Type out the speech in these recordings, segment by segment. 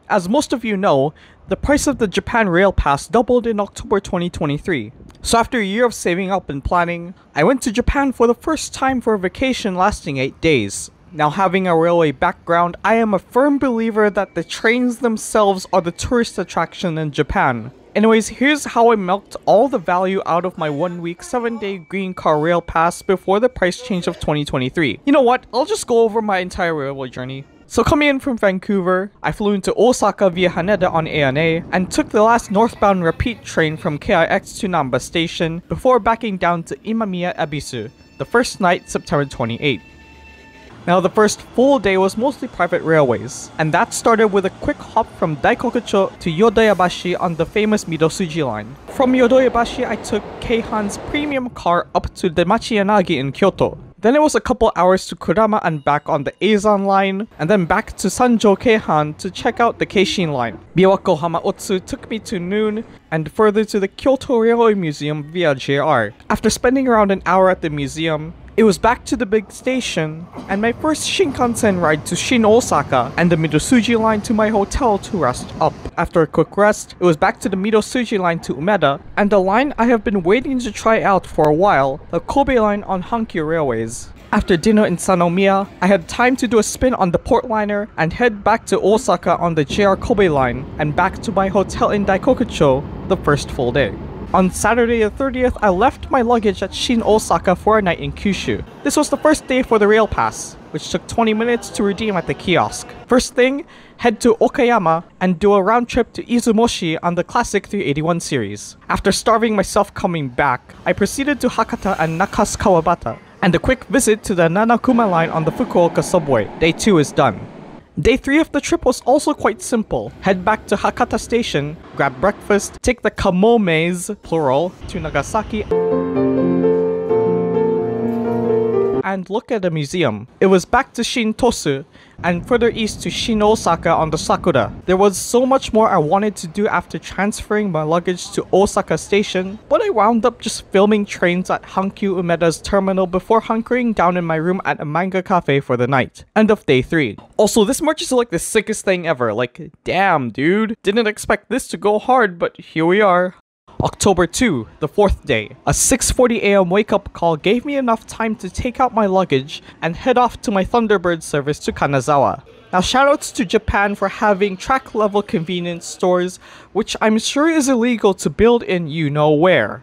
As most of you know, the price of the Japan Rail Pass doubled in October 2023. So after a year of saving up and planning, I went to Japan for the first time for a vacation lasting 8 days. Now, having a railway background, I am a firm believer that the trains themselves are the tourist attraction in Japan. Anyways, here's how I milked all the value out of my 1 week 7-day green car rail pass before the price change of 2023. You know what? I'll just go over my entire railway journey. So coming in from Vancouver, I flew into Osaka via Haneda on ANA and took the last northbound repeat train from KIX to Namba Station before backing down to Imamiya Ebisu, the first night, September 28th. Now, the first full day was mostly private railways, and that started with a quick hop from Daikokucho to Yodoyabashi on the famous Midosuji line. From Yodoyabashi, I took Keihan's premium car up to Demachi Yanagi in Kyoto. Then it was a couple hours to Kurama and back on the Eizan line, and then back to Sanjo Keihan to check out the Keishin line. Biwako Hamaotsu took me to noon, and further to the Kyoto Railway Museum via JR. After spending around an hour at the museum, it was back to the big station, and my first Shinkansen ride to Shin Osaka and the Midosuji line to my hotel to rest up. After a quick rest, it was back to the Midosuji line to Umeda, and the line I have been waiting to try out for a while, the Kobe line on Hankyu Railways. After dinner in Sanomiya, I had time to do a spin on the Portliner and head back to Osaka on the JR Kobe line and back to my hotel in Daikokucho the first full day. On Saturday the 30th, I left my luggage at Shin Osaka for a night in Kyushu. This was the first day for the rail pass, which took 20 minutes to redeem at the kiosk. First thing, head to Okayama and do a round trip to Izumoshi on the classic 381 series. After starving myself coming back, I proceeded to Hakata and Nakas Kawabata, and a quick visit to the Nanakuma line on the Fukuoka subway. Day 2 is done. Day 3 of the trip was also quite simple. Head back to Hakata Station, grab breakfast, take the Kamomes, plural, to Nagasaki, and look at a museum. It was back to Shin Tosu, and further east to Shin Osaka on the Sakura. There was so much more I wanted to do after transferring my luggage to Osaka Station, but I wound up just filming trains at Hankyu Umeda's terminal before hunkering down in my room at a manga cafe for the night. End of day 3. Also, this merch is like the sickest thing ever. Like, damn dude, didn't expect this to go hard, but here we are. October 2, the 4th day. A 6:40 AM wake-up call gave me enough time to take out my luggage and head off to my Thunderbird service to Kanazawa. Now, shoutouts to Japan for having track-level convenience stores, which I'm sure is illegal to build in you-know-where.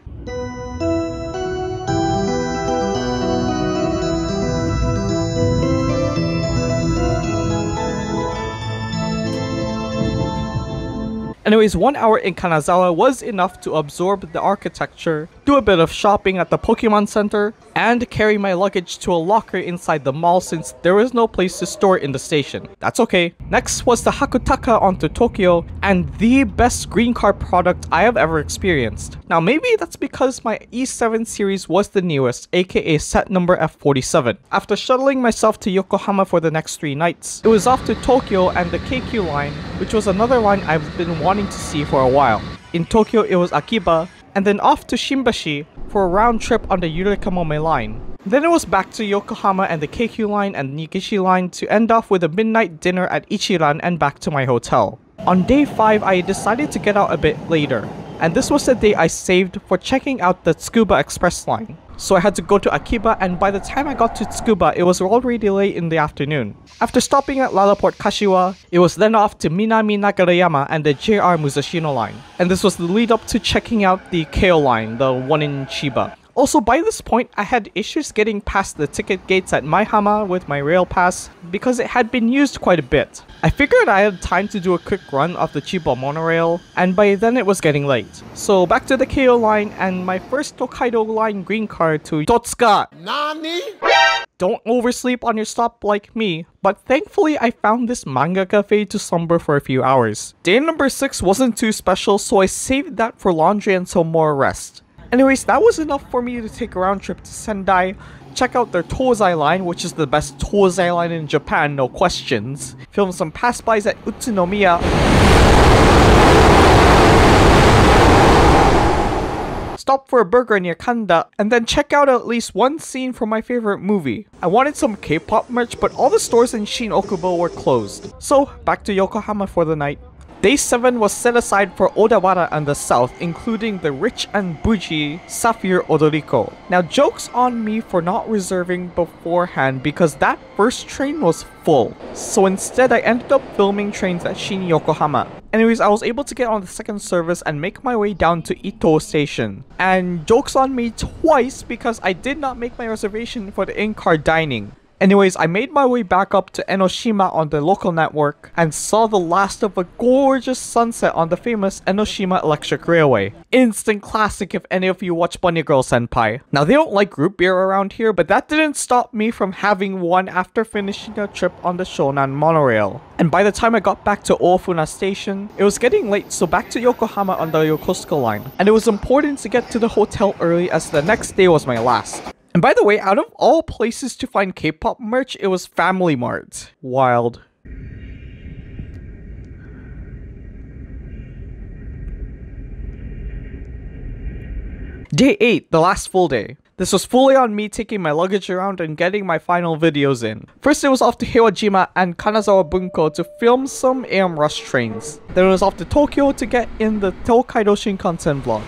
Anyways, 1 hour in Kanazawa was enough to absorb the architecture, do a bit of shopping at the Pokemon Center, and carry my luggage to a locker inside the mall since there was no place to store it in the station. That's okay. Next was the Hakutaka onto Tokyo, and the best green car product I have ever experienced. Now maybe that's because my E7 series was the newest, aka set number F47. After shuttling myself to Yokohama for the next 3 nights, it was off to Tokyo and the KQ line, which was another line I've been wanting to see for a while. In Tokyo it was Akiba, and then off to Shimbashi for a round trip on the Yurikamome line. Then it was back to Yokohama and the KQ line and Nikishi line to end off with a midnight dinner at Ichiran and back to my hotel. On day 5, I decided to get out a bit later, and this was the day I saved for checking out the Tsukuba Express line. So I had to go to Akiba, and by the time I got to Tsukuba, it was already late in the afternoon. After stopping at Lalaport Kashiwa, it was then off to Minami Nagarayama and the JR Musashino line. And this was the lead up to checking out the Keio line, the one in Chiba. Also, by this point, I had issues getting past the ticket gates at Maihama with my rail pass because it had been used quite a bit. I figured I had time to do a quick run of the Chiba monorail, and by then it was getting late. So back to the Keio line and my first Tokaido line green card to Totsuka. Nani? Don't oversleep on your stop like me, but thankfully I found this manga cafe to slumber for a few hours. Day number 6 wasn't too special, so I saved that for laundry until more rest. Anyways, that was enough for me to take a round trip to Sendai, check out their Tozai line, which is the best Tozai line in Japan, no questions, film some pass-bys at Utsunomiya, stop for a burger near Kanda, and then check out at least one scene from my favorite movie. I wanted some K-pop merch, but all the stores in Shin Okubo were closed. So, back to Yokohama for the night. Day 7 was set aside for Odawara and the south, including the rich and bougie Sapphire Odoriko. Now jokes on me for not reserving beforehand because that first train was full. So instead I ended up filming trains at Shin Yokohama. Anyways, I was able to get on the second service and make my way down to Ito Station. And jokes on me twice because I did not make my reservation for the in-car dining. Anyways, I made my way back up to Enoshima on the local network and saw the last of a gorgeous sunset on the famous Enoshima Electric Railway. Instant classic if any of you watch Bunny Girl Senpai. Now they don't like root beer around here, but that didn't stop me from having one after finishing a trip on the Shonan monorail. And by the time I got back to Ofuna Station, it was getting late, so back to Yokohama on the Yokosuka line. And it was important to get to the hotel early as the next day was my last. And by the way, out of all places to find K-pop merch, it was Family Mart. Wild. Day 8, the last full day. This was fully on me taking my luggage around and getting my final videos in. First it was off to Heiwajima and Kanazawa Bunko to film some AM rush trains. Then it was off to Tokyo to get in the Tokaido Shinkansen vlog.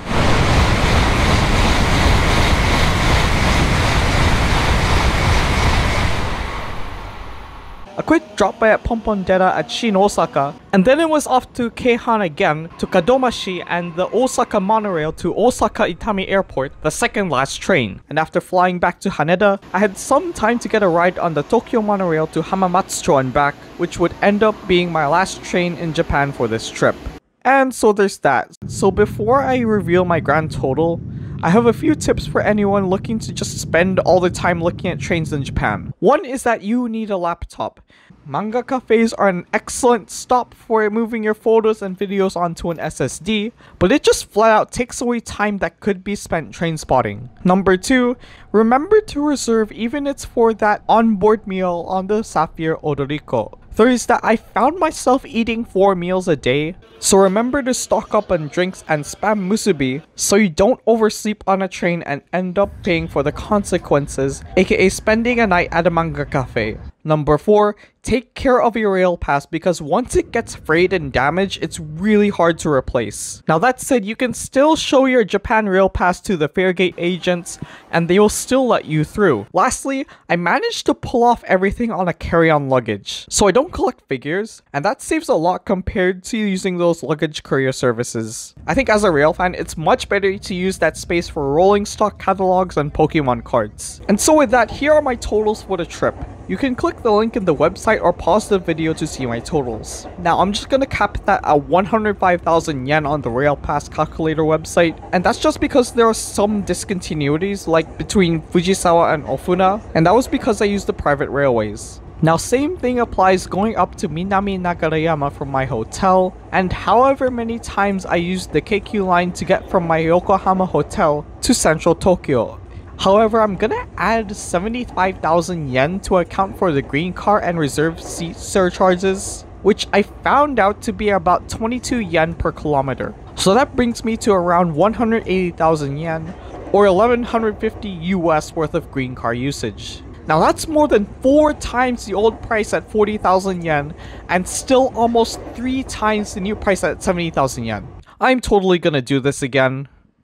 A quick drop by at Pompondera at Shin Osaka, and then it was off to Keihan again to Kadomashi and the Osaka monorail to Osaka Itami Airport, the second last train. And after flying back to Haneda, I had some time to get a ride on the Tokyo monorail to Hamamatsucho and back, which would end up being my last train in Japan for this trip. And so there's that. So before I reveal my grand total, I have a few tips for anyone looking to just spend all the time looking at trains in Japan. One is that you need a laptop. Manga cafes are an excellent stop for moving your photos and videos onto an SSD, but it just flat out takes away time that could be spent train spotting. Number 2, remember to reserve even if it's for that onboard meal on the Sapphire Odoriko. Third is that I found myself eating 4 meals a day, so remember to stock up on drinks and spam musubi so you don't oversleep on a train and end up paying for the consequences, aka spending a night at a manga cafe. Number 4, take care of your rail pass because once it gets frayed and damaged, it's really hard to replace. Now that said, you can still show your Japan rail pass to the Fairgate agents and they will still let you through. Lastly, I managed to pull off everything on a carry-on luggage, so I don't collect figures, and that saves a lot compared to using those luggage courier services. I think as a rail fan, it's much better to use that space for rolling stock catalogs and Pokemon cards. And so with that, here are my totals for the trip. You can click the link in the website or pause the video to see my totals. Now I'm just gonna cap that at 105,000 yen on the Rail Pass calculator website, and that's just because there are some discontinuities like between Fujisawa and Ofuna, and that was because I used the private railways. Now same thing applies going up to Minami Nagarayama from my hotel, and however many times I used the KQ line to get from my Yokohama hotel to central Tokyo. However, I'm gonna add 75,000 yen to account for the green car and reserved seat surcharges, which I found out to be about 22 yen per kilometer. So that brings me to around 180,000 yen, or 1150 US worth of green car usage. Now that's more than 4 times the old price at 40,000 yen, and still almost 3 times the new price at 70,000 yen. I'm totally gonna do this again.